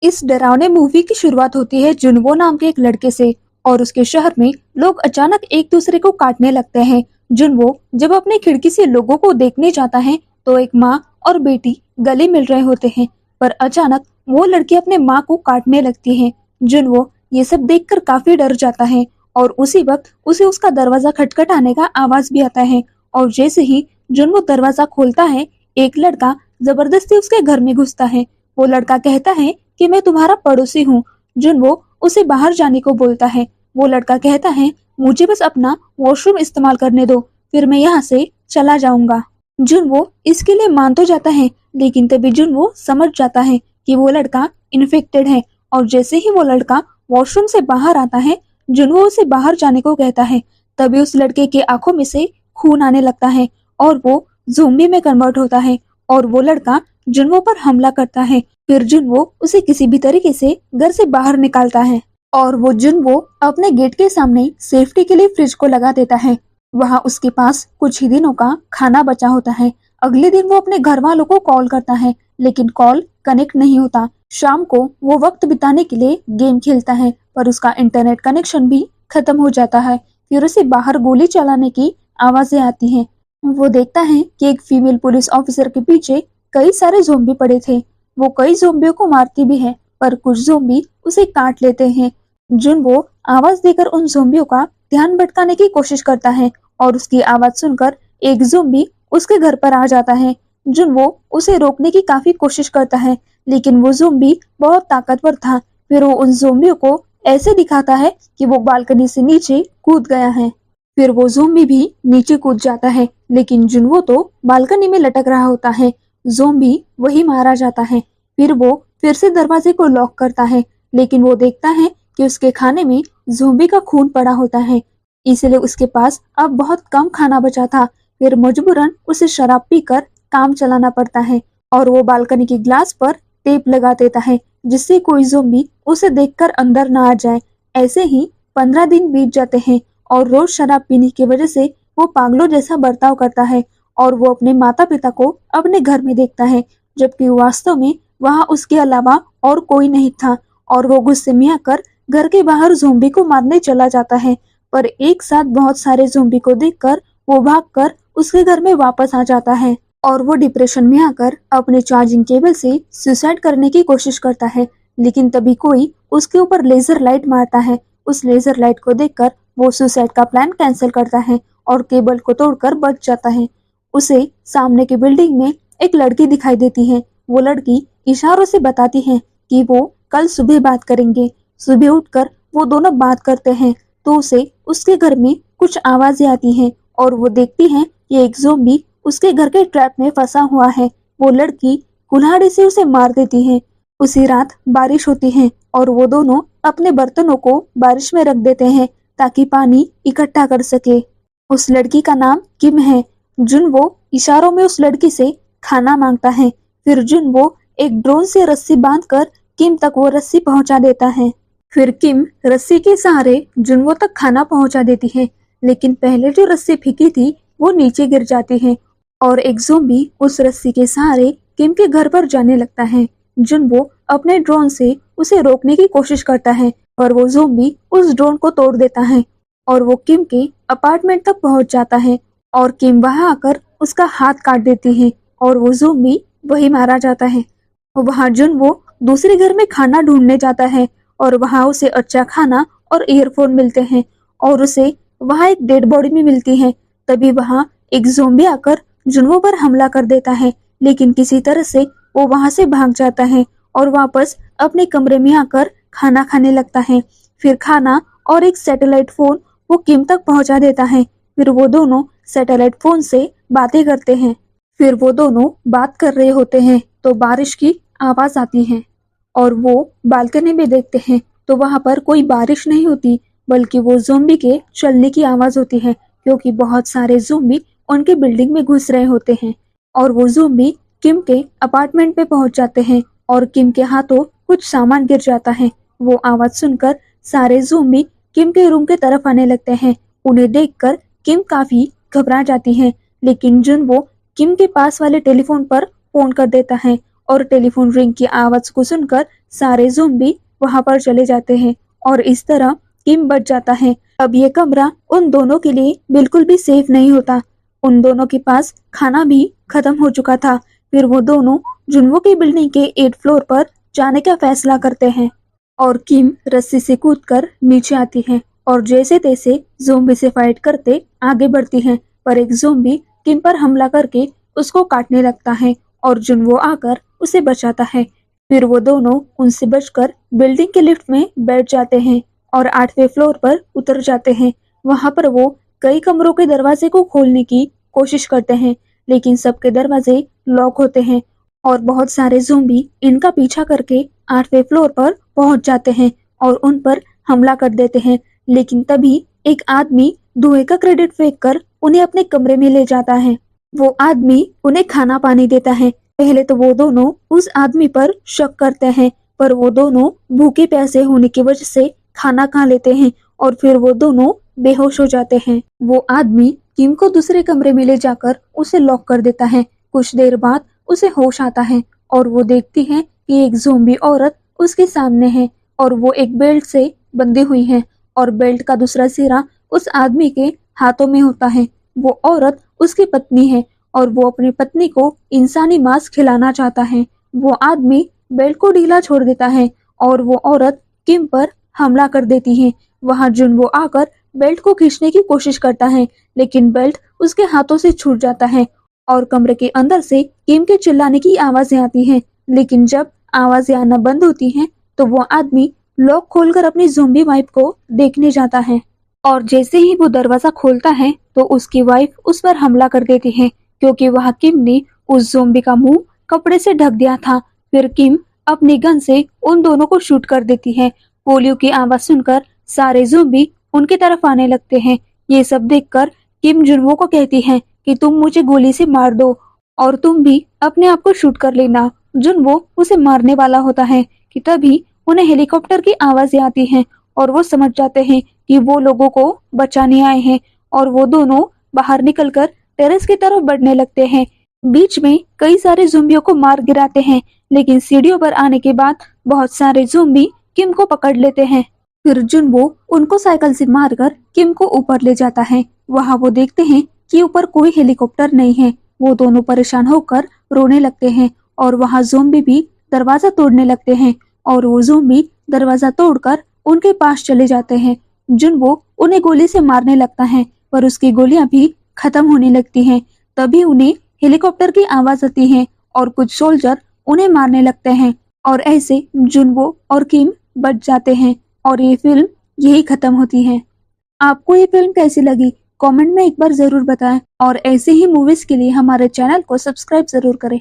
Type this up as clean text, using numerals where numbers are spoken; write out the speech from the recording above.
इस डरावने मूवी की शुरुआत होती है जुनवो नाम के एक लड़के से और उसके शहर में लोग अचानक एक दूसरे को काटने लगते हैं। जुनवो जब अपने खिड़की से लोगों को देखने जाता है तो एक माँ और बेटी गले मिल रहे होते हैं, पर अचानक वो लड़की अपने माँ को काटने लगती है। जुनवो ये सब देखकर काफी डर जाता है और उसी वक्त उसे उसका दरवाजा खटखटाने का आवाज भी आता है। और जैसे ही जुनवो दरवाजा खोलता है, एक लड़का जबरदस्ती उसके घर में घुसता है। वो लड़का कहता है कि मैं तुम्हारा पड़ोसी हूँ। जुनवो उसे बाहर जाने को बोलता है। वो लड़का कहता है, मुझे बस अपना वॉशरूम इस्तेमाल करने दो, फिर मैं यहाँ से चला जाऊंगा। जुनवो इसके लिए मान तो जाता है, लेकिन तभी जुनवो समझ जाता है कि वो लड़का इन्फेक्टेड है। और जैसे ही वो लड़का वॉशरूम से बाहर आता है, जुनवो उसे बाहर जाने को कहता है। तभी उस लड़के के आंखों में से खून आने लगता है और वो ज़ोंबी में कन्वर्ट होता है और वो लड़का जुनवो पर हमला करता है। फिर जुनवो उसे किसी भी तरीके से घर से बाहर निकालता है और वो जुनवो अपने गेट के सामने सेफ्टी के लिए फ्रिज को लगा देता है। वहाँ उसके पास कुछ ही दिनों का खाना बचा होता है। अगले दिन वो अपने घर वालों को कॉल करता है, लेकिन कॉल कनेक्ट नहीं होता। शाम को वो वक्त बिताने के लिए गेम खेलता है, पर उसका इंटरनेट कनेक्शन भी खत्म हो जाता है। फिर उसे बाहर गोली चलाने की आवाजें आती हैं। वो देखता है कि एक फीमेल पुलिस ऑफिसर के पीछे कई सारे ज़ोंबी पड़े थे। वो कई ज़ोंबियों को मारती भी है, पर कुछ ज़ोंबी उसे काट लेते हैं। जुनवो आवाज देकर उन ज़ोंबियों का ध्यान भटकाने की कोशिश करता है और उसकी आवाज सुनकर एक ज़ोंबी उसके घर पर आ जाता है। जुनवो उसे रोकने की काफी कोशिश करता है, लेकिन वो ज़ोंबी बहुत ताकतवर था। फिर वो उन ज़ोंबियों को ऐसे दिखाता है कि वो बालकनी से नीचे कूद गया है। फिर वो ज़ोंबी भी नीचे कूद जाता है, लेकिन जुनवो तो बालकनी में लटक रहा होता है। ज़ोंबी वही मारा जाता है। फिर वो फिर से दरवाजे को लॉक करता है, लेकिन वो देखता है कि उसके खाने में ज़ोंबी का खून पड़ा होता है, इसलिए उसके पास अब बहुत कम खाना बचा था। फिर मजबूरन उसे शराब पीकर काम चलाना पड़ता है और वो बालकनी के ग्लास पर टेप लगा देता है, जिससे कोई ज़ोंबी उसे देखकर अंदर ना आ जाए। ऐसे ही 15 दिन बीत जाते हैं और रोज शराब पीने की वजह से वो पागलों जैसा बर्ताव करता है और वो अपने माता पिता को अपने घर में देखता है, जबकि वास्तव में वहाँ उसके अलावा और कोई नहीं था। और वो गुस्से में आकर घर के बाहर ज़ोंबी को मारने चला जाता है, पर एक साथ बहुत सारे ज़ोंबी को देखकर वो भागकर उसके घर में वापस आ जाता है और वो डिप्रेशन में आकर अपने चार्जिंग केबल से सुसाइड करने की कोशिश करता है। लेकिन तभी कोई उसके ऊपर लेजर लाइट मारता है। उस लेजर लाइट को देखकर वो सुसाइड का प्लान कैंसिल करता है और केबल को तोड़कर बच जाता है। उसे सामने की बिल्डिंग में एक लड़की दिखाई देती है। वो लड़की इशारों से बताती है कि वो कल सुबह बात करेंगे। सुबह उठकर वो दोनों बात करते हैं तो उसे उसके घर में कुछ आवाजें आती हैं और वो देखती है कि एक ज़ोंबी उसके घर के ट्रैप में फंसा हुआ है। वो लड़की कुल्हाड़ी से उसे मार देती है। उसी रात बारिश होती है और वो दोनों अपने बर्तनों को बारिश में रख देते हैं ताकि पानी इकट्ठा कर सके। उस लड़की का नाम किम है। जुनवो इशारों में उस लड़की से खाना मांगता है। फिर जुनवो एक ड्रोन से रस्सी बांधकर किम तक वो रस्सी पहुंचा देता है। फिर किम रस्सी के सहारे जुनवो तक खाना पहुंचा देती है, लेकिन पहले जो रस्सी फेंकी थी वो नीचे गिर जाती है और एक ज़ोंबी उस रस्सी के सहारे किम के घर पर जाने लगता है। जुनवो अपने ड्रोन से उसे रोकने की कोशिश करता है, पर वो ज़ोंबी उस ड्रोन को तोड़ देता है और वो किम के अपार्टमेंट तक पहुंच जाता है और किम वहां आकर उसका हाथ काट देती है और वो ज़ोंबी वही मारा जाता है। वहां जुनवो दूसरे घर में खाना ढूंढने जाता है और वहां उसे अच्छा खाना और ईयरफोन मिलते हैं और उसे वहां एक डेड बॉडी भी मिलती है। तभी वहां एक ज़ोंबी आकर जुनवो पर हमला कर देता है, लेकिन किसी तरह से वो वहां से भाग जाता है और वापस अपने कमरे में आकर खाना खाने लगता है। फिर खाना और एक सैटेलाइट फोन वो किम तक पहुंचा देता है। फिर वो दोनों सैटेलाइट फोन से बातें करते हैं। फिर वो दोनों बात कर रहे होते हैं तो बारिश की आवाज आती है और वो बालकनी में देखते हैं तो वहां पर कोई बारिश नहीं होती, बल्कि वो ज़ोंबी के चलने की आवाज होती है, क्योंकि बहुत सारे ज़ोंबी उनके बिल्डिंग में घुस रहे होते हैं। और वो ज़ोंबी किम के अपार्टमेंट पे पहुंच जाते हैं और किम के हाथों कुछ सामान गिर जाता है। वो आवाज सुनकर सारे ज़ोंबी किम के रूम के तरफ आने लगते हैं। उन्हें देखकर किम काफी घबरा जाती है, लेकिन जुनवो किम के पास वाले टेलीफोन पर फोन कर देता है और टेलीफोन रिंग की आवाज को सुनकर सारे ज़ॉम्बी वहां पर चले जाते हैं और इस तरह किम बच जाता है। अब ये कमरा उन दोनों के लिए बिल्कुल भी सेफ नहीं होता। उन दोनों के पास खाना भी खत्म हो चुका था। फिर वो दोनों जुनवो की बिल्डिंग के 8 फ्लोर पर जाने का फैसला करते हैं और किम रस्सी से कूदकर नीचे आती है और जैसे तैसे ज़ॉम्बी से फाइट करते आगे बढ़ती है। पर एक ज़ॉम्बी किम पर हमला करके उसको काटने लगता है और जुनवो आकर उसे बचाता है। फिर वो दोनों उनसे बचकर बिल्डिंग के लिफ्ट में बैठ जाते हैं और 8वें फ्लोर पर उतर जाते हैं। वहां पर वो कई कमरों के दरवाजे को खोलने की कोशिश करते हैं, लेकिन सबके दरवाजे लॉक होते हैं और बहुत सारे ज़ॉम्बी इनका पीछा करके 8वें फ्लोर पर पहुंच जाते हैं और उन पर हमला कर देते हैं। लेकिन तभी एक आदमी धुएं का क्रेडिट फेंककर उन्हें अपने कमरे में ले जाता है। वो आदमी उन्हें खाना पानी देता है। पहले तो वो दोनों उस आदमी पर शक करते हैं, पर वो दोनों भूखे प्यासे होने की वजह से खाना खा लेते हैं और फिर वो दोनों बेहोश हो जाते हैं। वो आदमी किम को दूसरे कमरे में ले जाकर उसे लॉक कर देता है। कुछ देर बाद उसे होश आता है और वो देखती है कि एक ज़ॉम्बी औरत उसके सामने है और वो एक बेल्ट से बंधी हुई है और बेल्ट का दूसरा सिरा उस आदमी के हाथों में होता है। वो औरत उसकी पत्नी है और वो अपनी पत्नी को इंसानी मांस खिलाना चाहता है। वो आदमी बेल्ट को ढीला छोड़ देता है और वो औरत किम पर हमला कर देती है। वहां जुनवो आकर बेल्ट को खींचने की कोशिश करता है, लेकिन बेल्ट उसके हाथों से छूट जाता है और कमरे के अंदर से किम के चिल्लाने की आवाजें आती हैं। लेकिन जब आवाजें आना बंद होती हैं, तो वो आदमी लॉक खोलकर अपनी ज़ॉम्बी वाइफ को देखने जाता है और जैसे ही वो दरवाजा खोलता है तो उसकी वाइफ उस पर हमला कर देती है, क्योंकि वहां किम ने उस ज़ॉम्बी का मुंह कपड़े से ढक दिया था। फिर किम अपनी गन से उन दोनों को शूट कर देती है। गोलियों की आवाज सुनकर सारे ज़ॉम्बी उनकी तरफ आने लगते हैं। ये सब देखकर किम जुनवो को कहती है कि तुम मुझे गोली से मार दो और तुम भी अपने आप को शूट कर लेना। जुनवो उसे मारने वाला होता है कि तभी उन्हें हेलीकॉप्टर की आवाजें आती हैं और वो समझ जाते हैं कि वो लोगों को बचाने आए हैं और वो दोनों बाहर निकलकर टेरेस की तरफ बढ़ने लगते हैं। बीच में कई सारे ज़ॉम्बियों को मार गिराते हैं, लेकिन सीढ़ियों पर आने के बाद बहुत सारे ज़ॉम्बी किम को पकड़ लेते हैं। फिर जुनवो उनको साइकिल से मारकर किम को ऊपर ले जाता है। वहां वो देखते हैं कि ऊपर कोई हेलीकॉप्टर नहीं है। वो दोनों परेशान होकर रोने लगते हैं और वहां ज़ॉम्बी भी दरवाजा तोड़ने लगते हैं और वो ज़ॉम्बी दरवाजा तोड़कर उनके पास चले जाते हैं। जुनवो उन्हें गोली से मारने लगता है, पर उसकी गोलियां भी खत्म होने लगती हैं। तभी उन्हें हेलीकॉप्टर की आवाज आती है और कुछ सोल्जर उन्हें मारने लगते हैं और ऐसे जुनवो और किम बच जाते हैं और ये फिल्म यही खत्म होती है। आपको ये फिल्म कैसी लगी कमेंट में एक बार जरूर बताएं और ऐसे ही मूवीज के लिए हमारे चैनल को सब्सक्राइब जरूर करें।